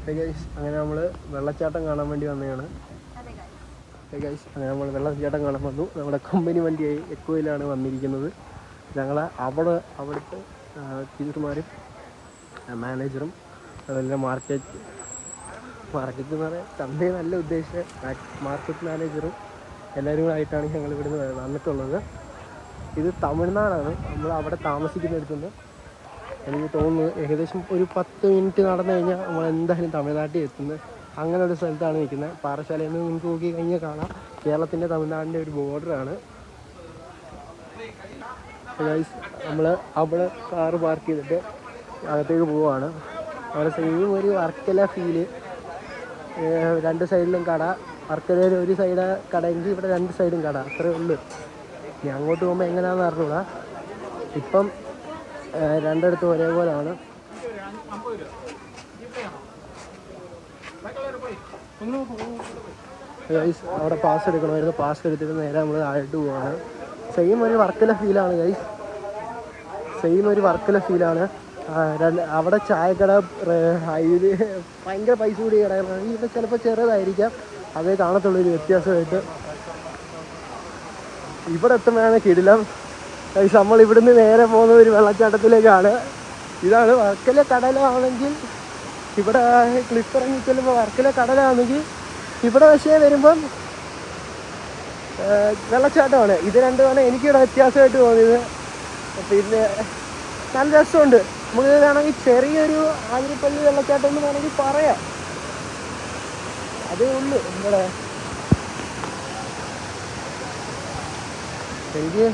അങ്ങനെ നമ്മൾ വെള്ളച്ചാട്ടം കാണാൻ വേണ്ടി വന്നതാണ്. അങ്ങനെ നമ്മൾ വെള്ളച്ചാട്ടം കാണാൻ വന്നു. നമ്മുടെ കമ്പനി വണ്ടിയായി എക്കോയിലാണ് വന്നിരിക്കുന്നത്. ഞങ്ങൾ അവിടുത്തെ ടീച്ചർമാരും മാനേജറും അതുപോലെ മാർക്കറ്റ് എന്ന് പറയാൻ ചന്തയെ നല്ല ഉദ്ദേശിച്ച മാർക്കറ്റ് മാനേജറും എല്ലാവരും കൂടെ ആയിട്ടാണ് ഞങ്ങൾ ഇവിടുന്ന് വന്നിട്ടുള്ളത്. ഇത് തമിഴ്നാടാണ്. നമ്മൾ അവിടെ താമസിക്കുന്നിടത്തുനിന്ന് എനിക്ക് തോന്നുന്നു ഏകദേശം ഒരു 10 മിനിറ്റ് നടന്നു കഴിഞ്ഞാൽ നമ്മൾ എന്തായാലും തമിഴ്നാട്ടിൽ എത്തുന്നത്. അങ്ങനെ ഒരു സ്ഥലത്താണ് നിൽക്കുന്നത്. പാറശാലയിൽ നിന്ന് നിങ്ങൾക്ക് നോക്കി കഴിഞ്ഞാൽ കാണാം കേരളത്തിൻ്റെ തമിഴ്നാടിൻ്റെ ഒരു ബോർഡറാണ്. നമ്മൾ അവിടെ കാറ് പാർക്ക് ചെയ്തിട്ട് അകത്തേക്ക് പോവുകയാണ്. അവിടെ സെയിം ഒരു വർക്കല ഫീല്. 2 സൈഡിലും കട. വർക്കലയിൽ ഒരു സൈഡ് കടയെങ്കിൽ ഇവിടെ 2 സൈഡും കട. അത്രയേ ഉള്ളൂ. ഇനി അങ്ങോട്ട് പോകുമ്പോൾ എങ്ങനെയാണെന്ന് അറിഞ്ഞൂടാ. ഇപ്പം രണ്ടിടത്തും ഒരേപോലെയാണ്. അവിടെ പാസ് എടുക്കണമായിരുന്നു. പാസ് എടുത്തിട്ട് നേരെ നമ്മൾ താഴോട്ട് പോവാണ്. സെയിം ഒരു വർക്കല ഫീലാണ് ഗൈസ്. അവിടെ ചായക്കട ഇത് ഭയങ്കര പൈസ കൂടിയ കടകളാണ്. ഇവിടെ ചിലപ്പോൾ ചെറുതായിരിക്കാം, അതേ കാണത്തുള്ളൂ ഒരു വ്യത്യാസമായിട്ട്. ഇവിടെ എത്തുമ്പോഴാണ് കിടിലം. നമ്മൾ ഇവിടുന്ന് നേരെ പോകുന്ന ഒരു വെള്ളച്ചാട്ടത്തിലേക്കാണ്. ഇതാണ് വർക്കല കടലാണെങ്കിൽ ഇവിടെ ക്ലിഫ് ഇറങ്ങി ചെല്ലുമ്പോൾ വർക്കല കടലാണെങ്കിൽ ഇവിടെ പക്ഷേ വരുമ്പം വെള്ളച്ചാട്ടമാണ്. ഇത് രണ്ടുമാണ് എനിക്കിവിടെ വ്യത്യാസമായിട്ട് തോന്നിയത്. പിന്നെ നല്ല രസമുണ്ട്. നമുക്ക് വേണമെങ്കിൽ ചെറിയൊരു ആതിരപ്പള്ളി വെള്ളച്ചാട്ടം എന്ന് വേണമെങ്കിൽ പറയാം. അതേ ഉള്ളൂ ഇവിടെ. എനിക്ക്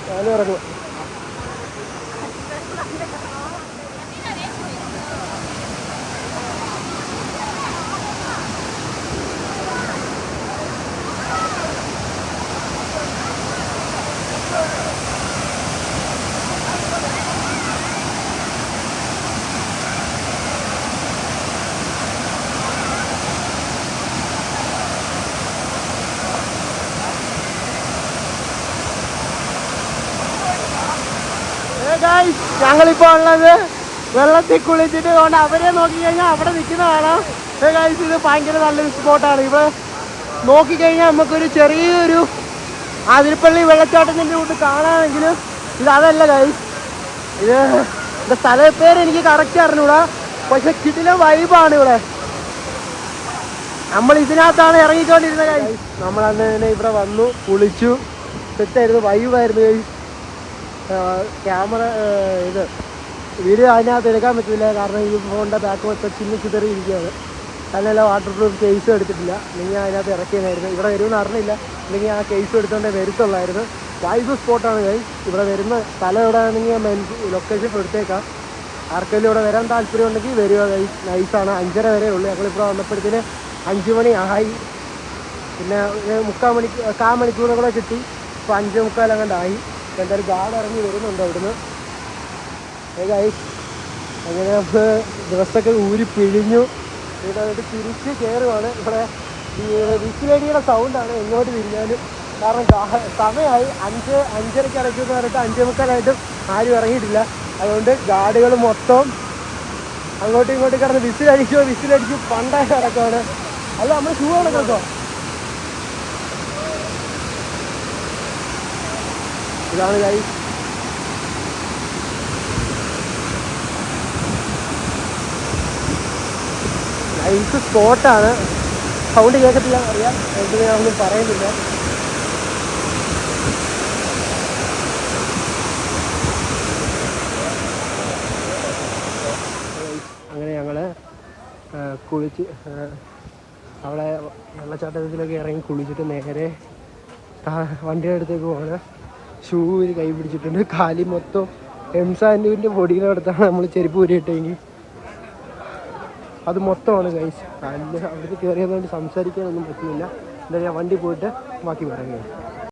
ഞാനും ഇറങ്ങും. ഞങ്ങളിപ്പോ ഉള്ളത് വെള്ളത്തിൽ കുളിച്ചിട്ട് കൊണ്ട് അവരെ നോക്കിക്കഴിഞ്ഞാൽ അവിടെ നിൽക്കുന്ന കാണാം. ഗൈസ് ഇത് ഭയങ്കര നല്ലൊരു സ്പോട്ടാണ്. ഇവിടെ നോക്കിക്കഴിഞ്ഞാൽ നമുക്കൊരു ചെറിയൊരു ആതിരപ്പള്ളി വെള്ളച്ചാട്ടത്തിൻ്റെ കൂട്ട് കാണാമെങ്കിലും ഇത് അതല്ല ഗൈസ്. ഇത് സ്ഥലപ്പേര് എനിക്ക് കറക്റ്റ് അറിഞ്ഞൂടാ, പക്ഷെ കിടിലൻ വൈബാണ് ഇവിടെ. നമ്മൾ ഇതിനകത്താണ് ഇറങ്ങിക്കൊണ്ടിരുന്നത് ഗൈസ്. നമ്മളന്ന് തന്നെ ഇവിടെ വന്നു, കുളിച്ചു, സെറ്റായിരുന്നു, വൈബായിരുന്നു ഗൈസ്. ക്യാമറ വീഡിയോ അതിനകത്ത് എടുക്കാൻ പറ്റില്ല, കാരണം ഈ ഫോണിൻ്റെ ബാക്ക് മൊത്തം ചിതറി ഇരിക്കുകയാണ്. അതിനെല്ലാം വാട്ടർ പ്രൂഫ് കേസും എടുത്തിട്ടില്ല, അല്ലെങ്കിൽ അതിനകത്ത് ഇറക്കിയതായിരുന്നു. ഇവിടെ വരുമെന്ന് അറിഞ്ഞില്ല, അല്ലെങ്കിൽ ആ കേസും എടുത്തുകൊണ്ടേ വരുത്തുള്ളായിരുന്നു. വൈബ് സ്പോട്ടാണ് ഗൈസ്. ഇവിടെ വരുന്ന സ്ഥലം എവിടെ ആണെങ്കിൽ ഞാൻ ലൊക്കേഷൻ എടുത്തേക്കാം. ആർക്കെങ്കിലും ഇവിടെ വരാൻ താല്പര്യം ഉണ്ടെങ്കിൽ വരിക ഗൈസ്. നൈസാണ്. 5:30 വരെ ഉള്ളൂ. ഞങ്ങളിപ്പോൾ വന്നപ്പോഴത്തേന് 5 മണി ആയി. പിന്നെ 1/4 മണിക്കൂറും കൂടെ കിട്ടി. ഇപ്പോൾ 5:45 അങ്ങോട്ടായി. എന്തായാലും ഗാർഡ് ഇറങ്ങി വരുന്നുണ്ട് അവിടുന്ന്. ഗൈസ് അങ്ങനെ നമുക്ക് ഡ്രസ്സൊക്കെ ഊരി പിഴിഞ്ഞു. ഇവിടെ തിരിച്ച് കയറുവാണ്. ഇവിടെ ഈ വിസിലടിയുടെ സൗണ്ടാണ് എങ്ങോട്ട് തിരിഞ്ഞാലും. കാരണം സമയമായി 5:30 അടയ്ക്കുമെന്ന് പറഞ്ഞിട്ട് 5:45 ആരും ഇറങ്ങിയിട്ടില്ല. അതുകൊണ്ട് ഗാർഡുകൾ മൊത്തം അങ്ങോട്ടും ഇങ്ങോട്ടും കിടന്ന് വിസിലടിച്ചു പണ്ടായി കിടക്കുവാണ്. അല്ല നമ്മൾ ഷൂ ആണ് കേട്ടോ. ഇതാണ് ഗൈസ്. നൈസ് സ്പോട്ടാണ്. സൗണ്ട് കേൾക്കത്തില്ല അറിയാം, എന്ത് ഞാനൊന്നും പറയുന്നില്ല. അങ്ങനെ ഞങ്ങൾ കുളിച്ച് അവിടെ വെള്ളച്ചാട്ടത്തിലൊക്കെ ഇറങ്ങി കുളിച്ചിട്ട് നേരെ വണ്ടിയുടെ അടുത്തേക്ക് പോകണം. ഷൂവിൽ കൈ പിടിച്ചിട്ടുണ്ട്. കാലി മൊത്തം എംസാൻഡുവിൻ്റെ പൊടിയുടെ അടുത്താണ് നമ്മൾ ചെരുപ്പ് ഊരിയിട്ടെങ്കിൽ അത് മൊത്തമാണ് ഗൈസ്. അവിടേക്ക് കയറിയതുകൊണ്ട് സംസാരിക്കാനൊന്നും പറ്റുന്നില്ല. എന്താ ഞാൻ വണ്ടി പോയിട്ട് ബാക്കി പറയുന്നത്.